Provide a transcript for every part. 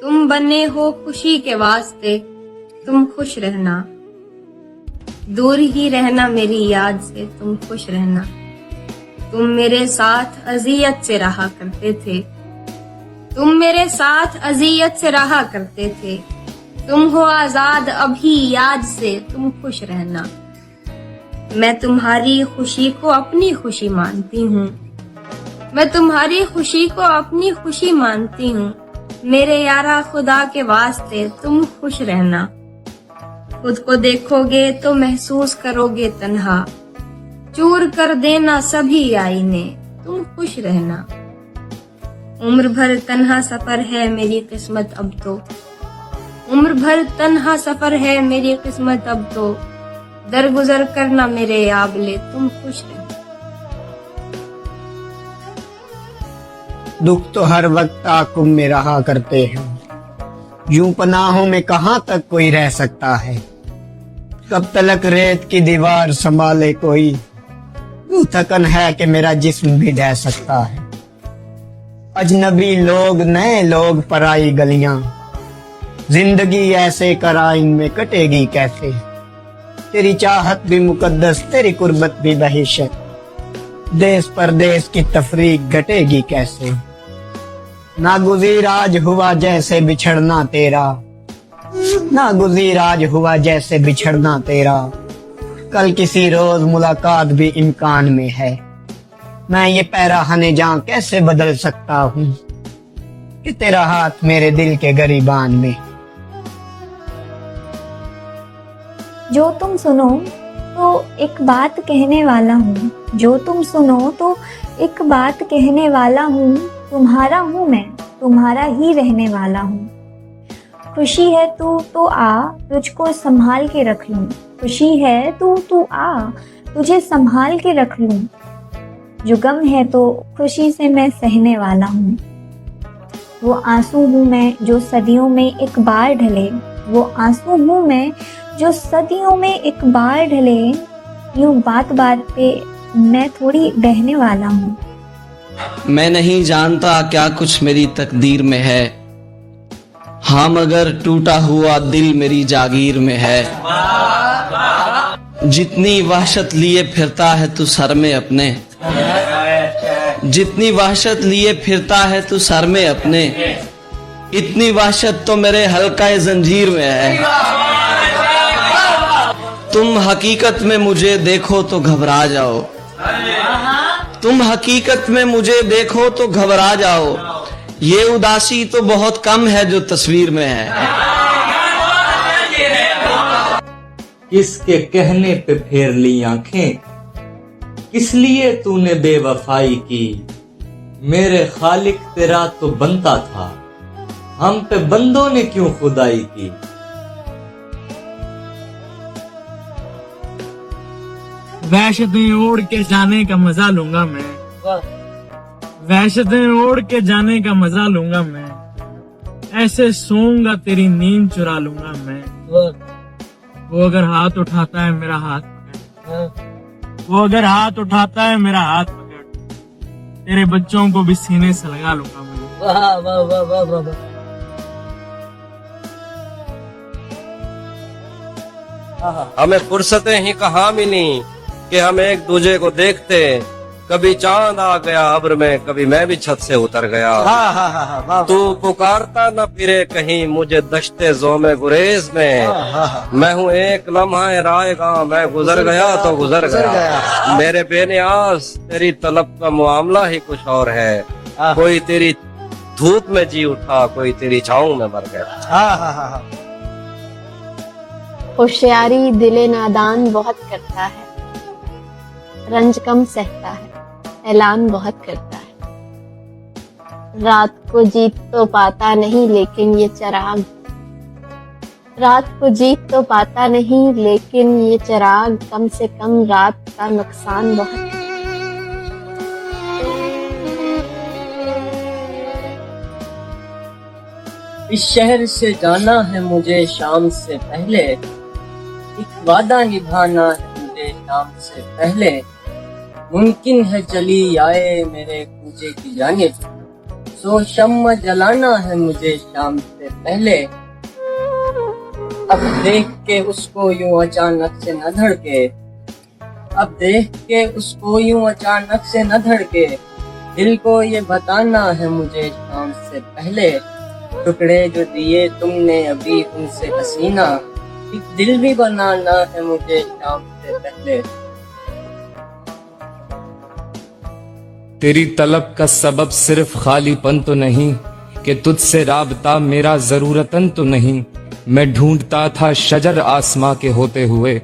तुम बने हो खुशी के वास्ते, तुम खुश रहना। दूर ही रहना मेरी याद से, तुम खुश रहना। तुम मेरे साथ अजियत से रहा करते थे, तुम मेरे साथ अजियत से रहा करते थे। तुम हो आजाद अभी याद से, तुम खुश रहना। मैं तुम्हारी खुशी को अपनी खुशी मानती हूँ, मैं तुम्हारी खुशी को अपनी खुशी मानती हूँ। मेरे यारा खुदा के वास्ते तुम खुश रहना। खुद को देखोगे तो महसूस करोगे तन्हा, चूर कर देना सभी आईने, तुम खुश रहना। उम्र भर तन्हा सफर है मेरी किस्मत अब तो, उम्र भर तन्हा सफर है मेरी किस्मत अब तो। दरगुजर करना मेरे याबले, तुम खुश रहना। दुख तो हर वक्त ताकुब में रहा करते हैं, यूं पनाहों में कहाँ तक कोई रह सकता है। कब तलक रेत की दीवार संभाले कोई, यूं थकन है कि मेरा जिस्म भी ढह सकता है। अजनबी लोग नए लोग पराई गलियां, जिंदगी ऐसे कराइन में कटेगी कैसे। तेरी चाहत भी मुकद्दस, तेरी कुर्बत भी बहिशत, देश परदेश की तफरीक घटेगी कैसे। नागुज़ीर आज हुआ जैसे बिछड़ना तेरा, नागुज़ीर आज हुआ जैसे बिछड़ना तेरा। कल किसी रोज मुलाकात भी इम्कान में है। मैं ये पैराहने जान कैसे बदल सकता हूँ कि तेरा हाथ मेरे दिल के गरीबान में। जो तुम सुनो तो एक बात कहने वाला हूँ, जो तुम सुनो तो एक बात कहने वाला हूँ। तुम्हारा हूँ मैं, तुम्हारा ही रहने वाला हूँ। खुशी है तू तो आ, तुझको संभाल के रख लूँ। खुशी है तू आ, तुझे संभाल के रख लूँ। जो गम है तो खुशी से मैं सहने वाला हूँ। वो आंसू हूँ मैं जो सदियों में एक बार ढले, वो आंसू हूँ मैं जो सदियों में एक बार ढले। यूं बात बात पे मैं थोड़ी बहने वाला हूँ। मैं नहीं जानता क्या कुछ मेरी तकदीर में है, हाँ मगर टूटा हुआ दिल मेरी जागीर में है। जितनी वहशत लिए फिरता है तू सर में अपने, जितनी वहशत लिए फिरता है तू सर में अपने, इतनी वहशत तो मेरे हल्का जंजीर में है। तुम हकीकत में मुझे देखो तो घबरा जाओ, तुम हकीकत में मुझे देखो तो घबरा जाओ। ये उदासी तो बहुत कम है जो तस्वीर में है। किसके कहने पे फेर ली आंखें, किस लिए तूने बेवफाई की। मेरे खालिक तेरा तो बनता था, हम पे बंदों ने क्यों खुदाई की। वहशतें ओढ़ के जाने का मजा लूंगा मैं, वहशतें ओढ़ के जाने का मजा लूंगा मैं। ऐसे सोऊंगा तेरी नींद चुरा लूंगा मैं। वो अगर हाथ उठाता है मेरा हाथ पकड़, वो अगर हाथ उठाता है मेरा हाथ पकड़, तेरे बच्चों को भी सीने से लगा लूंगा मैं। वाह वाह वाह वाह वाह वाह। हमें फुर्सतें ही कहाँ मिली कि हम एक दूजे को देखते। कभी चांद आ गया अब्र में, कभी मैं भी छत से उतर गया। तू पुकारता न फिरे कहीं मुझे दश्ते ज़ोमे गुरेज में। मैं हूँ एक लम्हा रायगा, मैं गुजर गया तो गुजर गया। मेरे बेनियाज तेरी तलब का मामला ही कुछ और है। कोई तेरी धूप में जी उठा, कोई तेरी छाँव में मर गया। होशियारी दिले नादान बहुत करता है, रंज कम सहता है, ऐलान बहुत करता है। रात को जीत तो पाता नहीं लेकिन ये चिराग, रात को जीत तो पाता नहीं लेकिन ये चिराग, कम से कम रात का नुकसान बहुत है। इस शहर से जाना है मुझे शाम से पहले, एक वादा निभाना है मुझे शाम से पहले। मुमकिन है चली आए मेरे कूचे की जानिब, सो शम्मा जलाना है मुझे शाम से पहले। अब देख के उसको यूं अचानक से न धड़के, अब देख के उसको यूं अचानक से न धड़के, दिल को ये बताना है मुझे शाम से पहले। टुकड़े जो दिए तुमने अभी उनसे हसीना, एक दिल भी बनाना है मुझे शाम से पहले। तेरी तलब का सबब सिर्फ खालीपन तो नहीं, कि तुझसे राबता मेरा जरूरतन तो नहीं। मैं ढूंढता था शजर आसमां के होते हुए,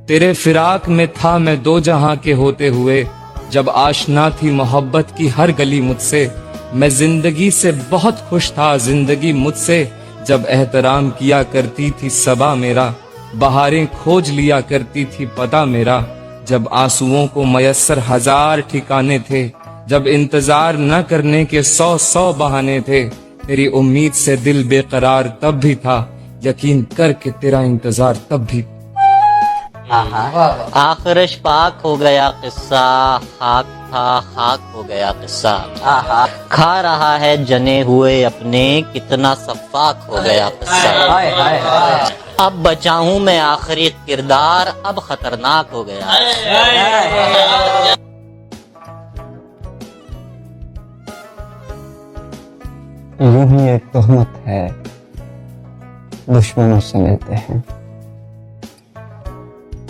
तेरे फिराक में था मैं दो जहां के होते हुए। जब आशना थी मोहब्बत की हर गली मुझसे, मैं जिंदगी से बहुत खुश था जिंदगी मुझसे। जब एहतराम किया करती थी सबा मेरा, बहारें खोज लिया करती थी पता मेरा। जब आंसुओं को मयस्सर हजार ठिकाने थे, जब इंतजार न करने के 100 बहाने थे। तेरी उम्मीद से दिल बेकरार तब भी था, यकीन करके तेरा इंतजार तब भी। आखिरश पाक हो गया किस्सा, खाक था खाक हो गया किस्सा। खा रहा है जने हुए अपने, कितना सफाक हो गया किस्सा। अब बचा हूँ मैं आखिरी किरदार, अब खतरनाक हो गया। यूं ही एक तोहमत है, दुश्मनों से मिलते हैं,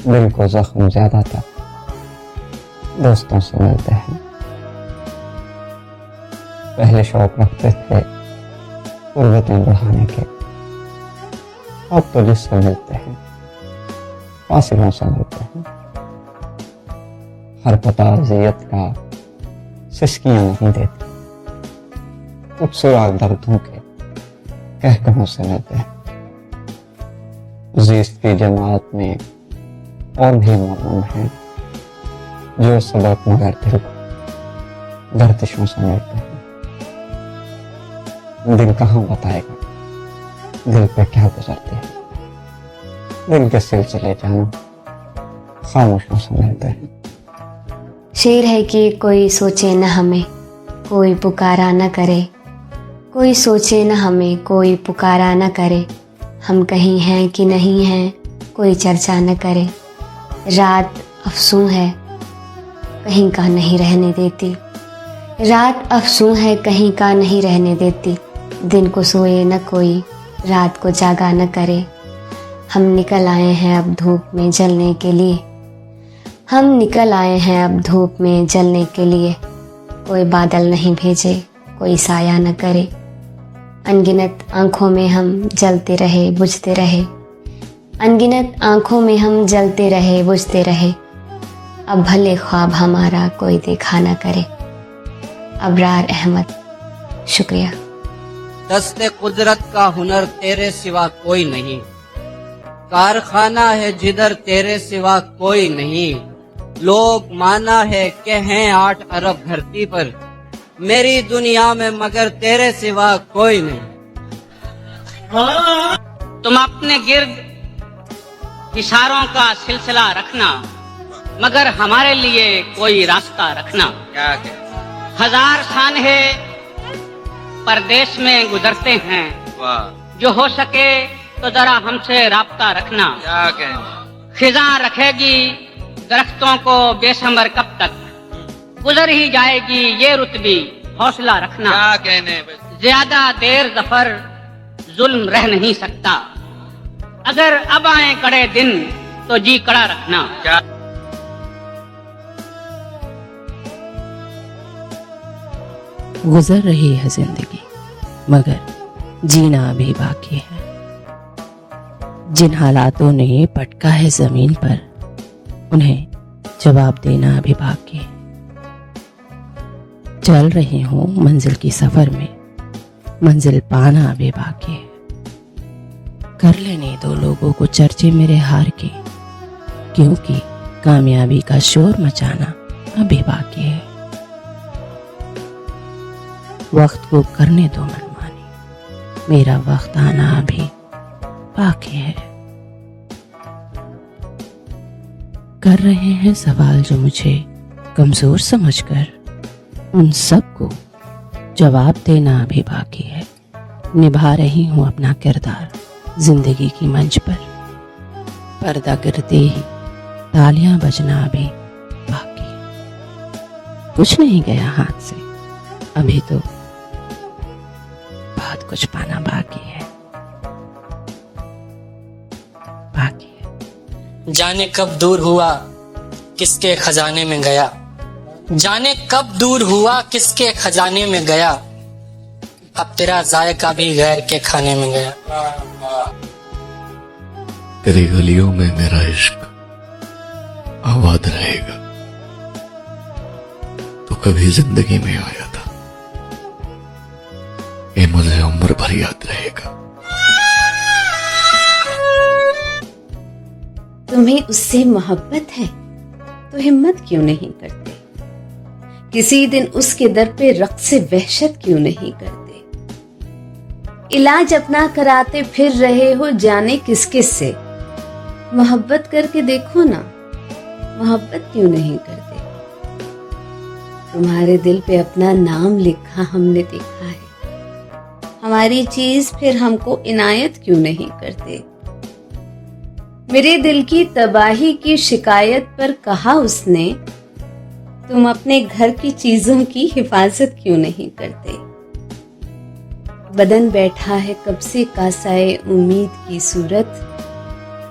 दिल को जख्म ज्यादातर दोस्तों से मिलते हैं। पहले शौक रखते थे कुर्बतें बढ़ाने के, अब तो जिससे मिलते हैं फासिलों से मिलते हैं। हर पता अज़ियत का सिसकियां नहीं देती, कुछ सुराग दर्दों के कहकहों से मिलते हैं। ज़िस्त की जमात में और भी मौजूद हैं जो सबक मगर दिल को गर्दिशों से मिलते हैं। दिल कहाँ बताएगा दिल पे क्या गुजरते हैं, दिल के सिलसिले जानो खामोशों से मिलते हैं। शेर है कि कोई सोचे न हमें, कोई पुकारा न करे, कोई सोचे न हमें, कोई पुकारा न करे। हम कहीं हैं कि नहीं हैं, कोई चर्चा न करे। रात अफसूं है कहीं का नहीं रहने देती, रात अफसूं है कहीं का नहीं रहने देती। दिन को सोए न कोई, रात को जागा न करे। हम निकल आए हैं अब धूप में जलने के लिए, हम निकल आए हैं अब धूप में जलने के लिए। कोई बादल नहीं भेजे, कोई साया न करे। अनगिनत आंखों में हम जलते रहे बुझते रहे, अनगिनत आंखों में हम जलते रहे बुझते रहे। अब भले ख्वाब हमारा कोई देखा न करे। अबरार अहमद, शुक्रिया। दस्ते कुदरत का हुनर तेरे सिवा कोई नहीं, कारखाना है जिधर तेरे सिवा कोई नहीं। लोग माना है कि हैं 8 अरब धरती पर, मेरी दुनिया में मगर तेरे सिवा कोई नहीं। तुम अपने गिर्द इशारों का सिलसिला रखना, मगर हमारे लिए कोई रास्ता रखना। हजार सानहे परदेश में गुजरते हैं, जो हो सके तो जरा हमसे राब्ता रखना। खिजा रखेगी दरख्तों को बेसमर कब तक, गुजर ही जाएगी ये रुतबी हौसला रखना। क्या कहने, ज्यादा देर जफर जुल्म रह नहीं सकता, अगर अब आए कड़े दिन तो जी कड़ा रखना। गुजर रही है जिंदगी मगर जीना अभी बाकी है। जिन हालातों ने पटका है जमीन पर, उन्हें जवाब देना अभी बाकी है। चल रही हूँ मंजिल की सफर में, मंजिल पाना अभी बाकी है। कर लेने दो लोगों को चर्चे मेरे हार के, क्योंकि कामयाबी का शोर मचाना अभी बाकी है। वक्त को करने दो मनमानी, मेरा वक्त आना अभी बाकी है। कर रहे हैं सवाल जो मुझे कमजोर समझकर, उन सब को जवाब देना अभी बाकी है। निभा रही हूँ अपना किरदार जिंदगी की मंच पर। पर्दा गिरते ही तालियां बजना अभी बाकी है। कुछ नहीं गया हाथ से, अभी तो बहुत कुछ पाना बाकी है, बाकी है। जाने कब दूर हुआ किसके खजाने में गया, जाने कब दूर हुआ किसके खजाने में गया, अब तेरा जायका भी गैर के खाने में गया। तेरी गलियों में मेरा इश्क आबाद रहेगा। तो कभी जिंदगी में आया था, ये मुझे उम्र भर याद रहेगा। तुम्हें उससे मोहब्बत है तो हिम्मत क्यों नहीं करते? किसी दिन उसके दर पे रक़्स से वहशत क्यों नहीं करते? इलाज अपना कराते फिर रहे हो जाने किस किस से। मोहब्बत करके देखो ना, मोहब्बत क्यों नहीं करते? तुम्हारे दिल पे अपना नाम लिखा हमने देखा है, हमारी चीज फिर हमको इनायत क्यों नहीं करते? मेरे दिल की तबाही की शिकायत पर कहा उसने, तुम अपने घर की चीजों की हिफाजत क्यों नहीं करते? बदन बैठा है कब से कासाए उम्मीद की सूरत,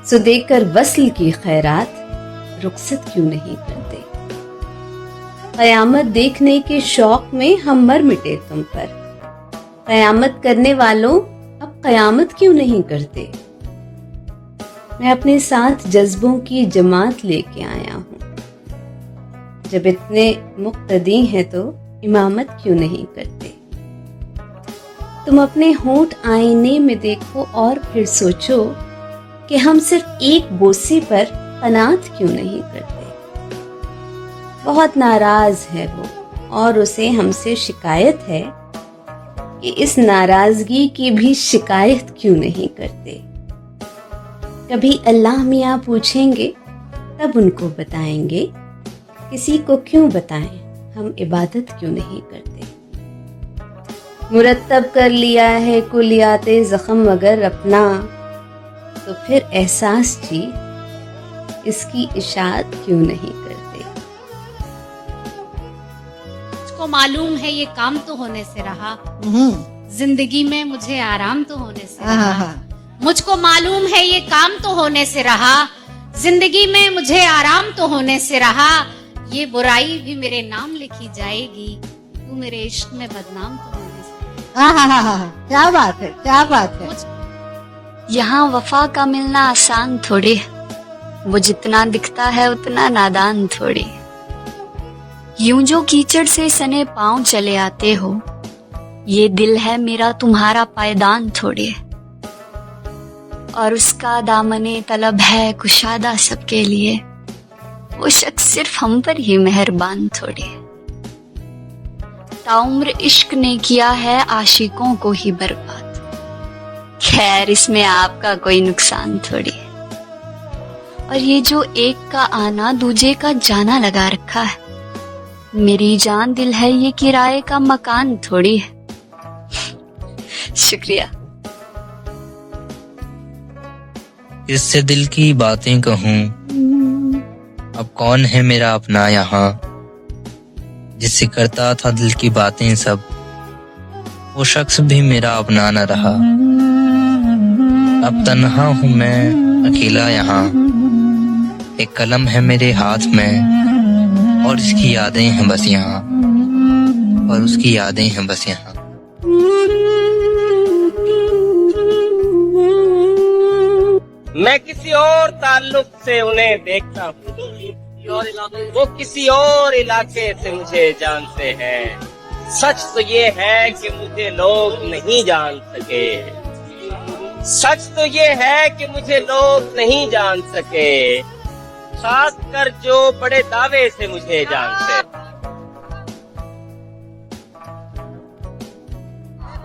सो देकर वस्ल की खैरात रुखसत क्यों नहीं करते? कयामत देखने के शौक में हम मर मिटे तुम पर, कयामत करने वालों अब कयामत क्यों नहीं करते? मैं अपने साथ जज्बों की जमात लेके आया हूँ, जब इतने मुक्तदी हैं तो इमामत क्यों नहीं करते? तुम अपने होंठ आईने में देखो और फिर सोचो कि हम सिर्फ एक बोसे पर कनात क्यों नहीं करते? बहुत नाराज है वो और उसे हमसे शिकायत है कि इस नाराजगी की भी शिकायत क्यों नहीं करते? कभी अल्लाह मियाँ पूछेंगे तब उनको बताएंगे, किसी को क्यों बताएं हम इबादत क्यों नहीं करते? मुरत्तब कर लिया है कुलियाते जख्म अगर अपना, तो फिर एहसास जी इसकी इशाअत क्यों नहीं करते? मुझको मालूम है ये काम तो होने से रहा, जिंदगी में मुझे आराम तो होने से रहा। मुझको मालूम है ये काम तो होने से रहा, जिंदगी में मुझे आराम तो होने से रहा। ये बुराई भी मेरे नाम लिखी जाएगी, तू मेरे इश्क में बदनाम तो होने से। क्या बात है, क्या बात है। यहाँ वफा का मिलना आसान थोड़ी, वो जितना दिखता है उतना नादान थोड़ी। यूं जो कीचड़ से सने पांव चले आते हो, ये दिल है मेरा तुम्हारा पायदान थोड़ी, और उसका दामने तलब है कुशादा सबके लिए, वो शख्स सिर्फ हम पर ही मेहरबान थोड़ी। ताउम्र इश्क ने किया है आशिकों को ही बर्बाद, खैर इसमें आपका कोई नुकसान थोड़ी। और ये जो एक का आना दूजे का जाना लगा रखा है, मेरी जान दिल है ये किराए का मकान थोड़ी है। शुक्रिया। इससे दिल की बातें कहूं, अब कौन है मेरा अपना यहाँ, जिससे करता था दिल की बातें सब, वो शख्स भी मेरा अपना न रहा। अब तन्हा हूँ मैं अकेला यहाँ, एक कलम है मेरे हाथ में, और इसकी यादें हैं बस यहाँ, और उसकी यादें हैं बस यहाँ। मैं किसी और ताल्लुक से उन्हें देखता हूँ, वो किसी और इलाके से मुझे जानते हैं। सच तो ये है कि मुझे लोग नहीं जान सके, सच तो ये है कि मुझे लोग नहीं जान सके, खासकर जो बड़े दावे से मुझे जानते।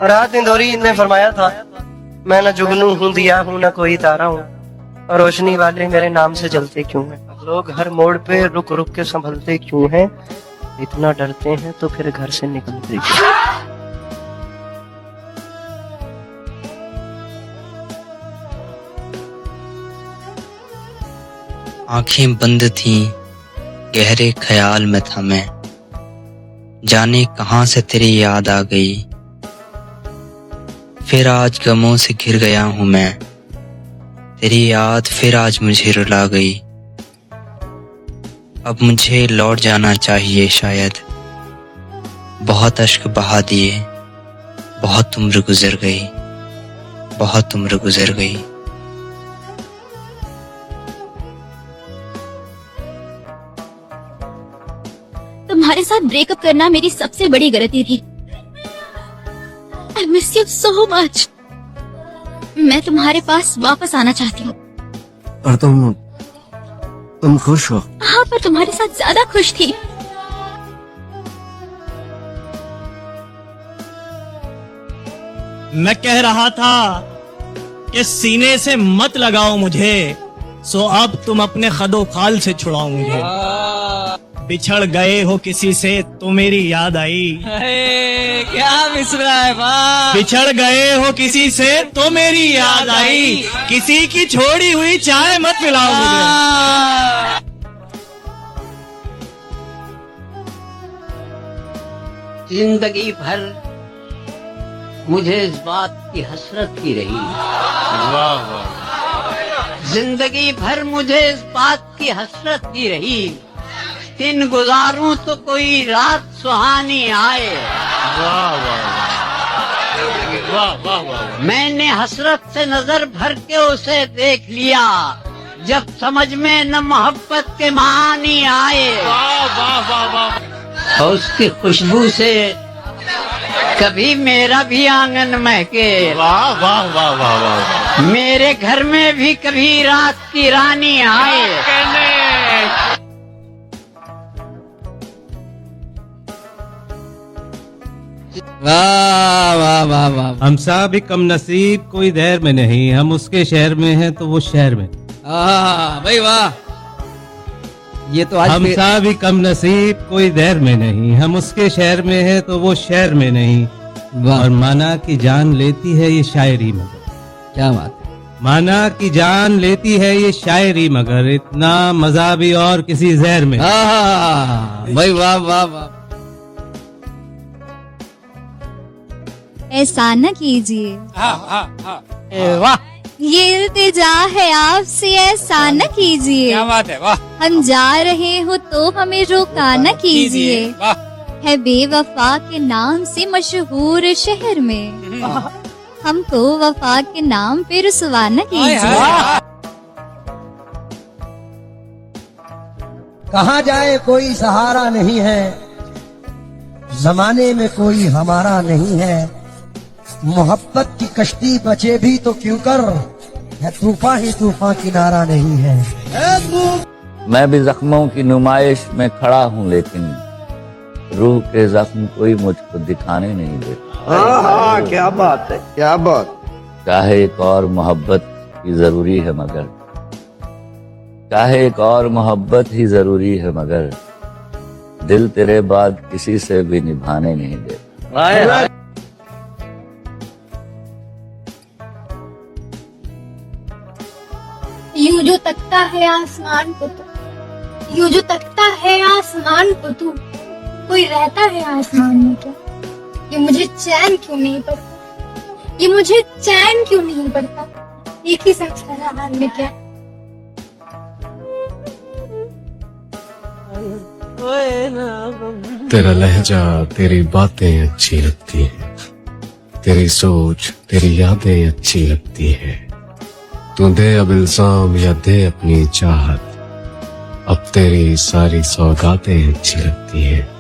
रात इंदौरी ने फरमाया था, मैं न जुगनू हूँ दिया हूँ न कोई तारा हूँ, और रोशनी वाले मेरे नाम से जलते क्यों हैं? लोग हर मोड़ पे रुक रुक के संभलते क्यों हैं? इतना डरते हैं तो फिर घर से निकलते क्यों? आंखें बंद थीं, गहरे ख्याल में था मैं, जाने कहां से तेरी याद आ गई। फिर आज गमों से घिर गया हूं मैं, तेरी याद फिर आज मुझे रुला गई। अब मुझे लौट जाना चाहिए शायद, बहुत अश्क बहा दिए, बहुत उम्र गुजर गई, बहुत उम्र गुजर गई। तुम्हारे साथ ब्रेकअप करना मेरी सबसे बड़ी गलती थी। I miss you so much. मैं तुम्हारे पास वापस आना चाहती हूँ। पर तुम खुश हो? हाँ, पर तुम्हारे साथ ज्यादा खुश थी। मैं कह रहा था कि सीने से मत लगाओ मुझे, सो अब तुम अपने खदो खाल से छुड़ाओ मुझे। बिछड़ गए हो किसी से तो मेरी याद आई। क्या मिसरा है वाह। बिछड़ गए हो किसी से तो मेरी याद आई, किसी की छोड़ी हुई चाय मत पिलाओ मुझे। जिंदगी भर मुझे इस बात की हसरत ही रही। वाह वाह। जिंदगी भर मुझे इस बात की हसरत ही रही, दिन गुजारूं तो कोई रात सुहानी आए। वाह वाह वाह वाह वाह। मैंने हसरत से नजर भर के उसे देख लिया, जब समझ में न मोहब्बत के मानी आए। वाह वाह वाह वाह। और उसकी खुशबू से कभी मेरा भी आंगन महके। वाह वाह वाह वाह वाह। मेरे घर में भी कभी रात की रानी आए। वाह वाह वाह वाह। हम सा भी कम नसीब कोई देर में नहीं, हम उसके शहर में हैं तो वो शहर में। भाई वाह। ये तो आज हम सा भी कम नसीब कोई देर में नहीं, हम उसके शहर में हैं तो वो शहर में नहीं। और माना की जान लेती है ये शायरी मगर। क्या बात है। माना की जान लेती है ये शायरी मगर, इतना मजा भी और किसी जहर में। भाई वाह वाह वाह। ऐसा न कीजिए, वाह। ये इल्तिजा है आपसे, ऐसा न कीजिए। क्या बात है वाह। हम जा रहे हो तो हमें रोका न कीजिए। है बेवफा के नाम से मशहूर शहर में, हमको वफा के नाम पे रुसवा न कीजिए। कहाँ जाए कोई सहारा नहीं है, जमाने में कोई हमारा नहीं है। मोहब्बत की कश्ती बचे भी तो क्यों कर, है तूफान ही तूफान किनारा नहीं है। मैं भी जख्मों की नुमाइश में खड़ा हूँ, लेकिन रूह के जख्म कोई मुझको दिखाने नहीं देता। हाँ, क्या बात है, क्या बात। चाहे एक और मोहब्बत ही जरूरी है मगर, चाहे एक और मोहब्बत ही जरूरी है मगर, दिल तेरे बाद किसी से भी निभाने नहीं देता। यूं जो तकता है आसमान को तू, यूं जो तकता है आसमान को तू, कोई रहता है आसमान में क्या? ये मुझे चैन क्यों नहीं पड़ता, ये मुझे चैन क्यों नहीं पड़ता, एक ही संसार में क्या? तेरा लहजा, तेरी बातें अच्छी लगती हैं, तेरी सोच, तेरी यादें अच्छी लगती हैं। तू दे अब इल्जाम या दे अपनी चाहत, अब तेरी सारी सौगातें अच्छी लगती हैं।